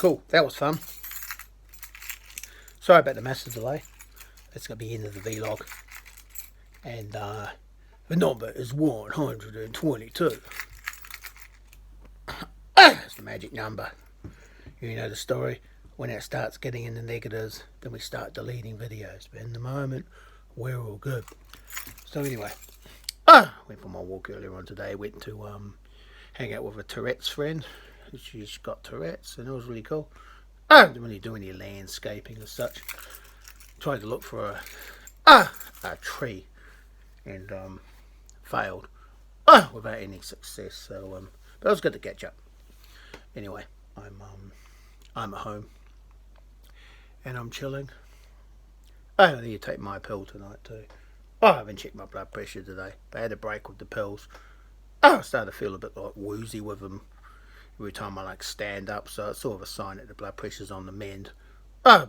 Cool, that was fun. Sorry about the massive delay. It's going to be the end of the vlog. And the number is 122. That's the magic number. You know the story. When it starts getting in the negatives, then we start deleting videos. But in the moment, we're all good. So anyway, went for my walk earlier on today. Went to hang out with a Tourette's friend. She's got Tourette's, and it was really cool. I didn't really do any landscaping as such. Tried to look for a tree, and failed without any success. So, but it was good to catch up. Anyway, I'm at home, and I'm chilling. I need to take my pill tonight too. I haven't checked my blood pressure today, but I had a break with the pills. I started to feel a bit like woozy with them every time I stand up, so it's sort of a sign that the blood pressure's on the mend.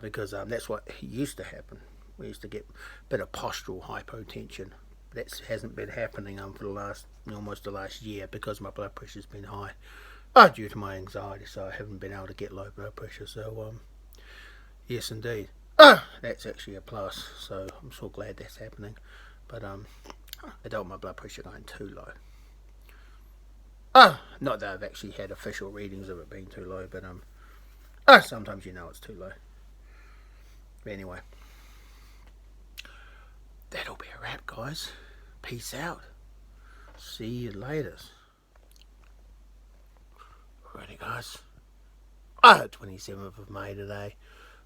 Because that's what used to happen. We used to get a bit of postural hypotension. That hasn't been happening for almost the last year because my blood pressure's been high. Due to my anxiety, so I haven't been able to get low blood pressure. So yes indeed. That's actually a plus, so I'm so glad that's happening. But I don't want my blood pressure going too low. Not that I've actually had official readings of it being too low, but sometimes you know it's too low. But anyway, that'll be a wrap, guys. Peace out. See you later. Alrighty, guys. 27th of May today.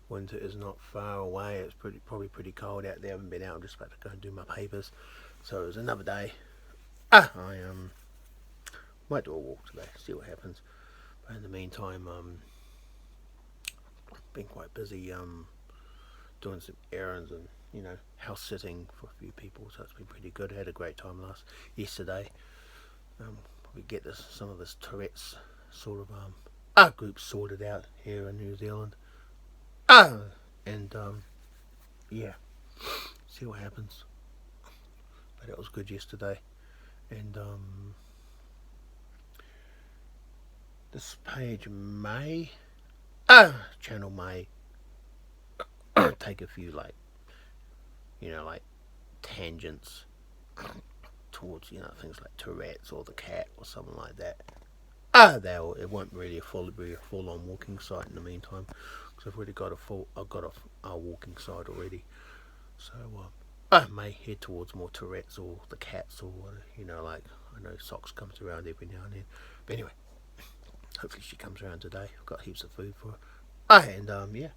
Winter is not far away. It's probably pretty cold out there. I haven't been out. I'm just about to go and do my papers. So it was another day. I might do a walk today. See what happens. But in the meantime, been quite busy doing some errands and house sitting for a few people. So it's been pretty good. I had a great time yesterday. We get some of this Tourette's sort of group sorted out here in New Zealand. And yeah, see what happens. But it was good yesterday. And this page may channel may take a few tangents towards things like Tourette's or the cat or something like that. It won't really be a full-on walking site in the meantime, because I've already got a walking site already. So I may head towards more Tourette's or the cats, or I know Socks comes around every now and then. But anyway, hopefully she comes around today. I've got heaps of food for her. And yeah.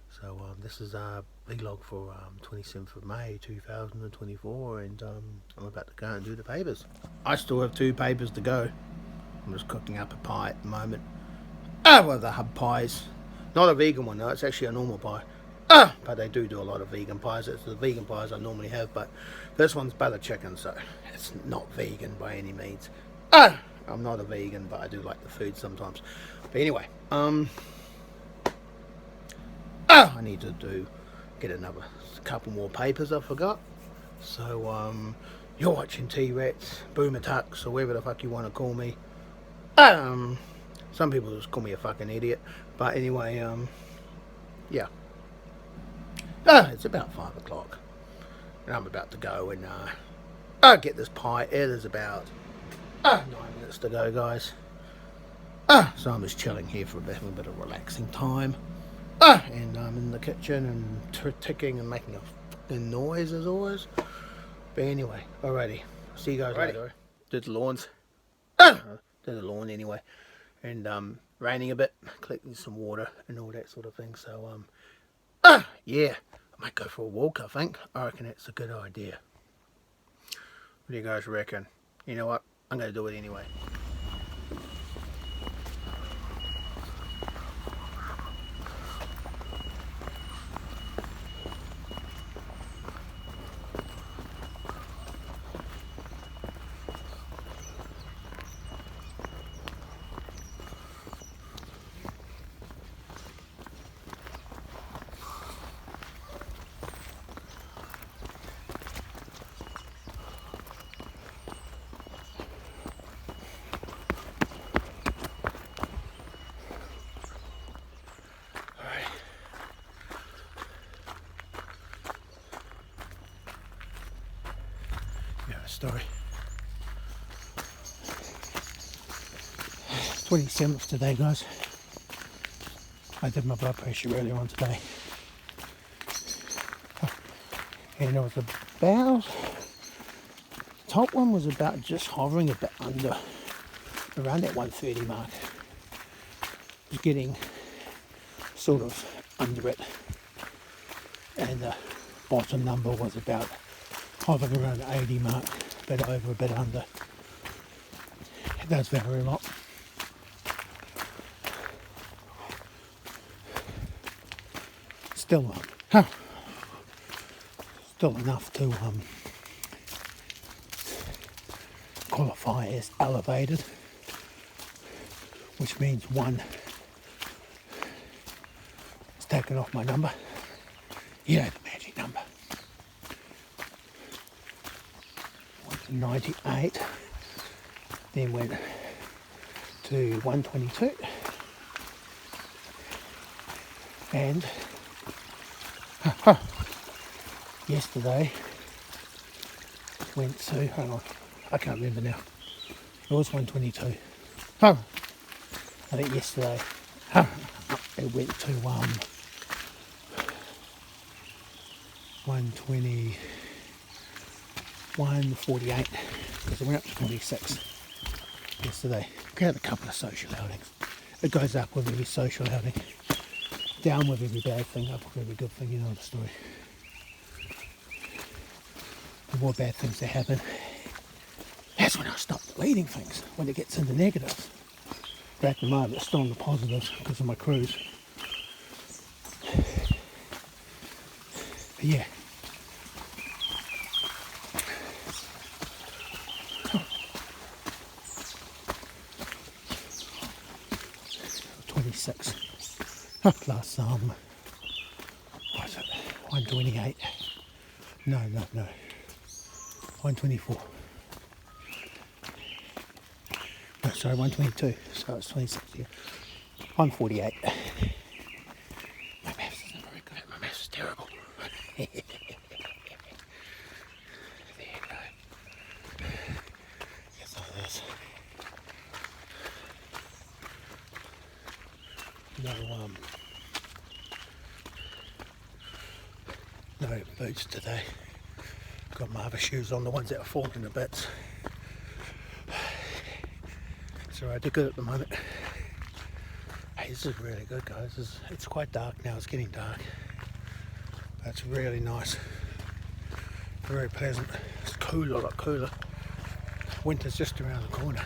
So this is a vlog for 27th of May 2024, and I'm about to go and do the papers. I still have 2 papers to go. I'm just cooking up a pie at the moment. One of the hub pies. Not a vegan one though, it's actually a normal pie. But they do a lot of vegan pies. It's the vegan pies I normally have, but this one's butter chicken, so it's not vegan by any means. I'm not a vegan, but I do like the food sometimes. But anyway, I need to get another couple more papers I forgot. So you're watching T-Rex, Boomer Tux, or whatever the fuck you want to call me. Some people just call me a fucking idiot, but anyway, yeah. It's about 5 o'clock, and I'm about to go and get this pie. It is about 9 minutes to go, guys. So I'm just chilling here for a bit of relaxing time. And I'm in the kitchen and ticking and making a fucking noise as always. But anyway, alrighty. See you guys later. Did the lawns. Did the lawn anyway. And raining a bit, collecting some water and all that sort of thing. So yeah, I might go for a walk, I think. I reckon that's a good idea. What do you guys reckon? You know what? I'm going to do it anyway. story. 27th today, guys. I did my blood pressure earlier on today. And it was about, top one was about just hovering a bit under, around that 130 mark. It was getting sort of under it. And the bottom number was about hovering around the 80 mark, a bit over, a bit under. It does vary a lot. Still, still enough to qualify as elevated, which means one is taken off my number. You know the magic number. Went to 98, then went to 122, and yesterday went to, hang on, I can't remember now, it was 122. I think yesterday it went to 120, 148, because it went up to 26 yesterday. We had a couple of social outings. It goes up with every social outing, down with every bad thing, up with every good thing, you know the story. The more bad things that happen, that's when I stop deleting things, when it gets into negatives. But at the moment it's still in the positives because of my cruise. But yeah. 26 plus what is it, 128, no 124, no sorry 122, so it's 26 here, 148. My maths isn't very good, my maths is terrible. There you go. Yes, it is. No boots today. Got my other shoes on, the ones that are falling to bits. It's alright, they're good at the moment. Hey, this is really good, guys. It's quite dark now, it's getting dark. That's really nice. Very pleasant. It's cooler, a lot cooler. Winter's just around the corner.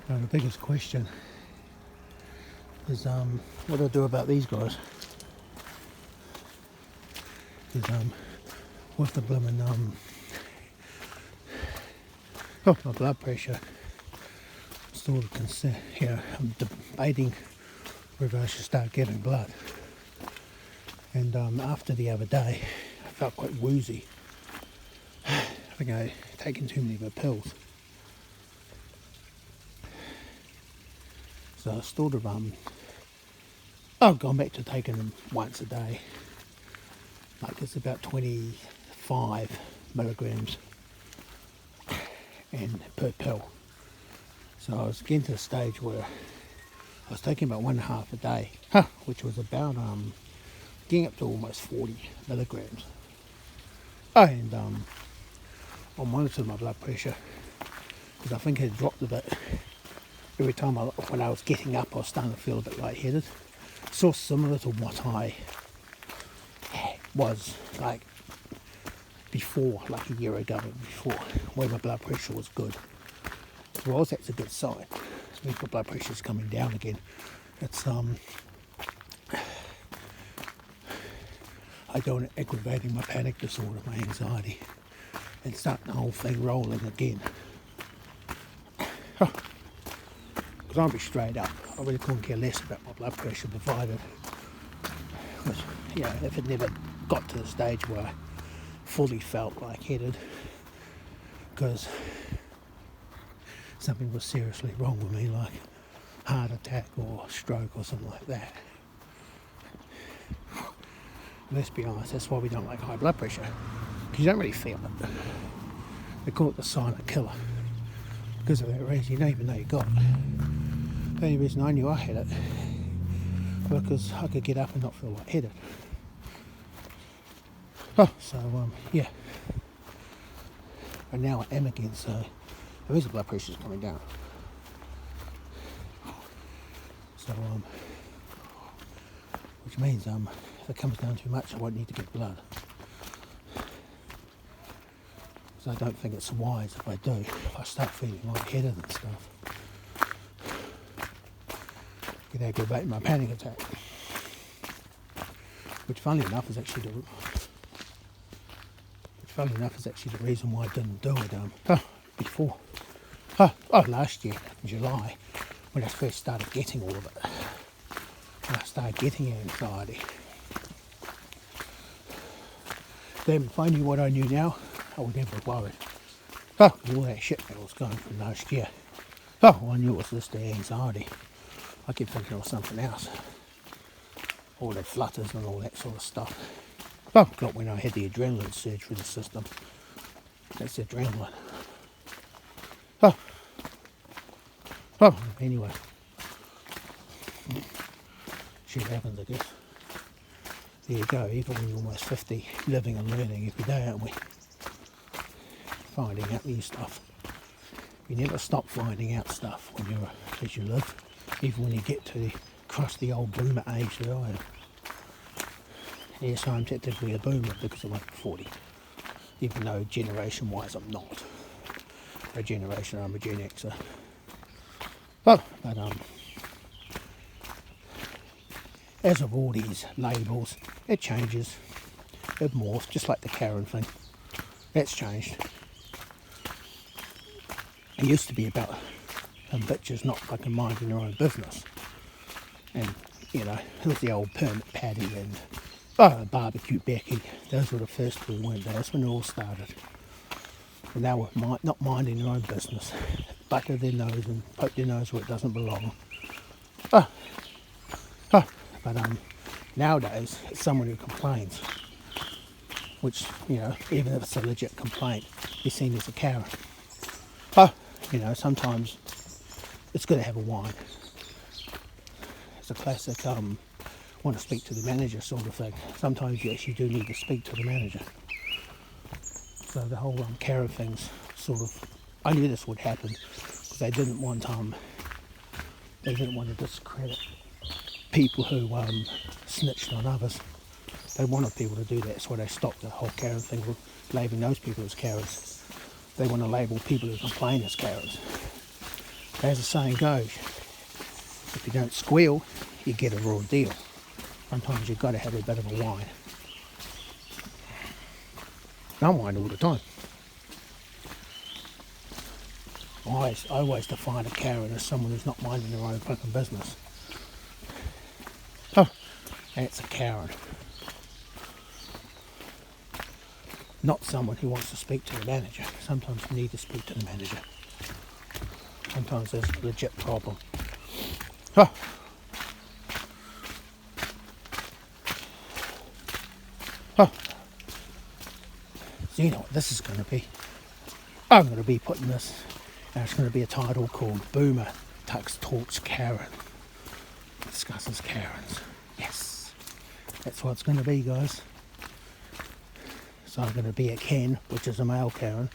Now the biggest question is what do I do about these guys? Is with the blooming my blood pressure, sort of concern, I'm debating whether I should start giving blood. And after the other day, I felt quite woozy. I think I'd taken too many of the pills. So I sort of I've gone back to taking them once a day. Like it's about 25 milligrams and per pill. So I was getting to the stage where I was taking about 1.5 a day, which was about getting up to almost 40 milligrams. And I monitored my blood pressure because I think it had dropped a bit. Every time when I was getting up, I was starting to feel a bit lightheaded. So similar to what I was like before, like a year ago before, where my blood pressure was good. Well, that's a good sign. It means my blood pressure is coming down again. It's I go on aggravating my panic disorder, my anxiety, and starting the whole thing rolling again. Because I'll be straight up, I really couldn't care less about my blood pressure, provided, you know, if it never got to the stage where I fully felt lightheaded because something was seriously wrong with me, like heart attack or stroke or something like that. Let's be honest, that's why we don't like high blood pressure, because you don't really feel it. They call it the silent killer because of that reason. You don't even know you got it. The only reason I knew I had it was because I could get up and not feel lightheaded. Yeah. And now I am again, so the reason blood pressure is coming down. So, which means if it comes down too much, I won't need to get blood. So I don't think it's wise if I do. If I start feeling lightheaded and stuff, get aggravate my panic attack. Which, funnily enough, is actually the reason why I didn't do it before. Last year, in July, when I first started getting all of it. When I started getting anxiety. Then, if I knew what I knew now, I would never have worried. All that shit that was going from last year. I knew it was just the anxiety. I kept thinking it was something else. All the flutters and all that sort of stuff. Not when I had the adrenaline surge through the system. That's adrenaline. Anyway. Shit happens, I guess. There you go, even when you're almost 50, living and learning every day, aren't we? Finding out new stuff. You never stop finding out stuff as you live, even when you get to cross the old boomer age that I am. Yes, I'm technically a boomer because I'm over 40, even though generation-wise I'm not. A generation, I'm a Gen Xer. As of all these labels, it changes, it morphs, just like the Karen thing. That's changed. It used to be about bitches not fucking minding their own business. And, you know, it was the old Permit Patty and Barbecue Becky. Those were the first two, weren't they? That's when it all started. And they were not minding their own business. Butter their nose and poke their nose where it doesn't belong. But nowadays, it's someone who complains. Which, you know, even if it's a legit complaint, is seen as a Karen. You know, sometimes it's good to have a whine. It's a classic want to speak to the manager sort of thing. Sometimes you actually do need to speak to the manager. So the whole Karen thing's sort of, I knew this would happen because they didn't want to discredit people who snitched on others. They wanted people to do that. That's why they stopped the whole Karen thing with labelling those people as Karens. They want to label people who complain as Karens. As the saying goes, if you don't squeal, you get a raw deal. Sometimes you've got to have a bit of a whine. I whine all the time. I always define a Karen as someone who's not minding their own fucking business. And it's a Karen. Not someone who wants to speak to the manager. Sometimes you need to speak to the manager. Sometimes there's a legit problem. So you know what this is going to be. I'm going to be putting this, and it's going to be a title called Boomer Talks Karen. Discusses Karens. Yes. That's what it's going to be, guys. So I'm going to be a Ken, which is a male Karen,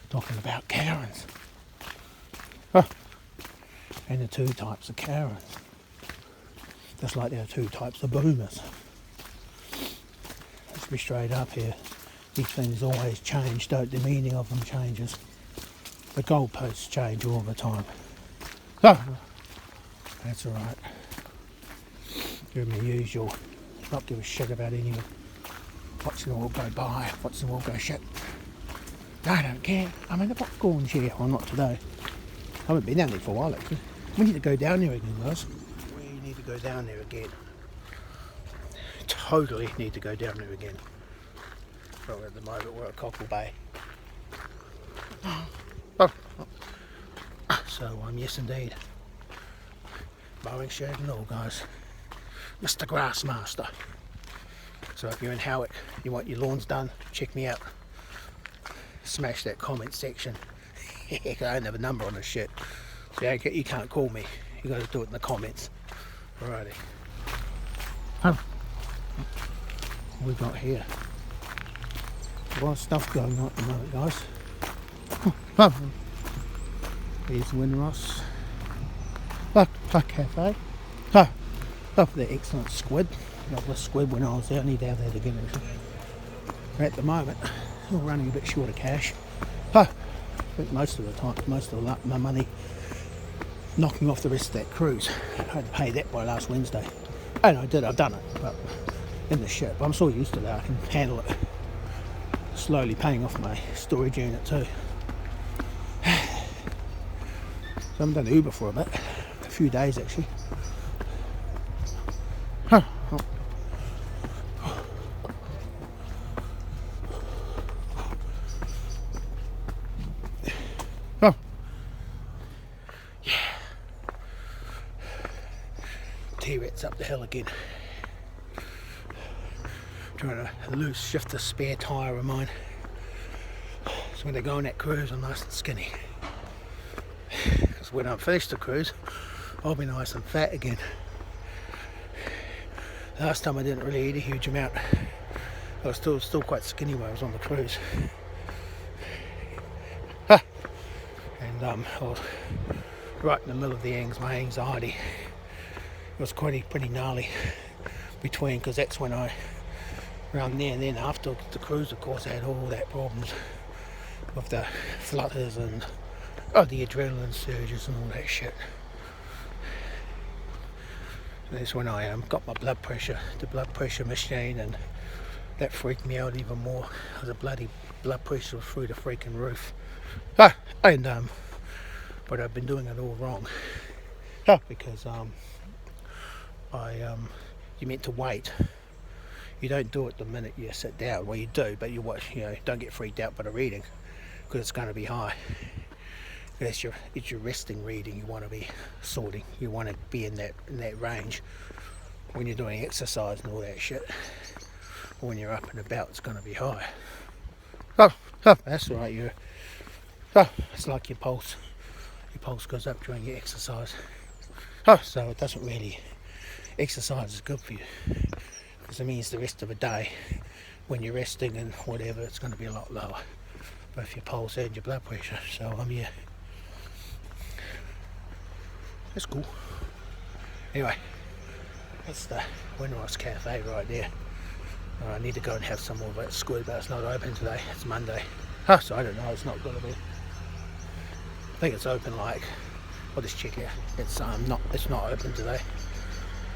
talking about Karens. And the two types of Karens. Just like there are two types of boomers. Let's be straight up here. These things always change, don't the meaning of them changes. The goalposts change all the time. That's alright. Give me usual. Not give a shit about anyone. Watching them all go by, watching them all go shit. I don't care. I'm in the popcorn chair. Well, not today. haven't been down there for a while actually. We need to go down there again, guys. We need to go down there again. Totally need to go down there again. But at the moment we're at Cockle Bay. So yes indeed. Mowing shed and all, guys. Mr. Grassmaster. So if you're in Howick, you want your lawns done, check me out. Smash that comment section. I don't have a number on this shit, so you can't call me. You got to do it in the comments. Alrighty. What we got here? A lot of stuff going on at the moment, guys. Here's Winross. Cafe. Love the excellent squid. Love the squid when I was there. I need to have that again actually. At the moment, we're running a bit short of cash. I think most of the time, my money knocking off the rest of that cruise. I had to pay that by last Wednesday. And I've done it, but in the ship. I'm so used to that, I can handle it. Slowly paying off my storage unit too. So I haven't done Uber for a few days actually. T-Rex up the hill again. Trying to shift the spare tyre of mine. So when I go on that cruise I'm nice and skinny. Because when I'm finished the cruise I'll be nice and fat again. Last time I didn't really eat a huge amount. I was still quite skinny when I was on the cruise. And I was right in the middle of my anxiety. It was pretty gnarly between, because that's when around there and then after the cruise of course I had all that problems with the flutters and the adrenaline surges and all that shit. So that's when I got my the blood pressure machine, and that freaked me out even more. The bloody blood pressure was through the freaking roof. But I've been doing it all wrong. Because you meant to wait. You don't do it the minute you sit down. Well, you do, but you watch. Don't get freaked out by the reading, because it's going to be high. It's your resting reading. You want to be sorting. You want to be in that range when you're doing exercise and all that shit. Or when you're up and about, it's going to be high. That's right. It's like your pulse. Your pulse goes up during your exercise. So it doesn't really. Exercise is good for you, because it means the rest of the day when you're resting and whatever, it's going to be a lot lower, both your pulse and your blood pressure. So yeah, that's cool. Anyway, that's the Winross Cafe right there. I need to go and have some more of that squid, but it's not open today. It's Monday. So I don't know. It's not going to be. I think it's open I'll just check it. It's not open today.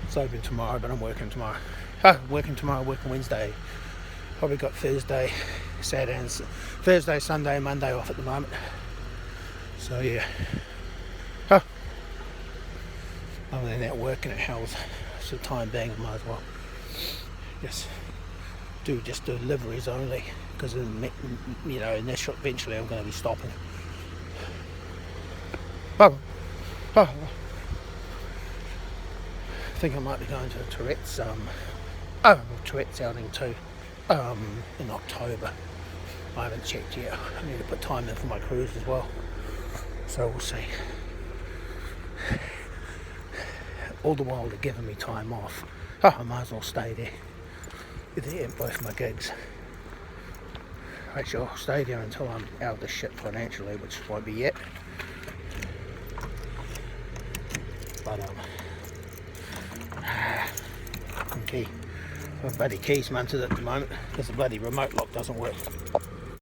It's open tomorrow, but I'm working tomorrow. Working Wednesday. Probably got Thursday, Sunday, Monday off at the moment. So yeah. Other than that, working at Hell's. For the time being, I might as well just do deliveries only, because eventually I'm going to be stopping. I think I might be going to a Tourette's outing too in October. I haven't checked yet. I need to put time in for my cruise as well, so we'll see. All the while they're giving me time off, I might as well stay there. They're in both my gigs. Actually, I'll stay there until I'm out of the shit financially, which won't be yet. But okay, my bloody keys munted at the moment because the bloody remote lock doesn't work.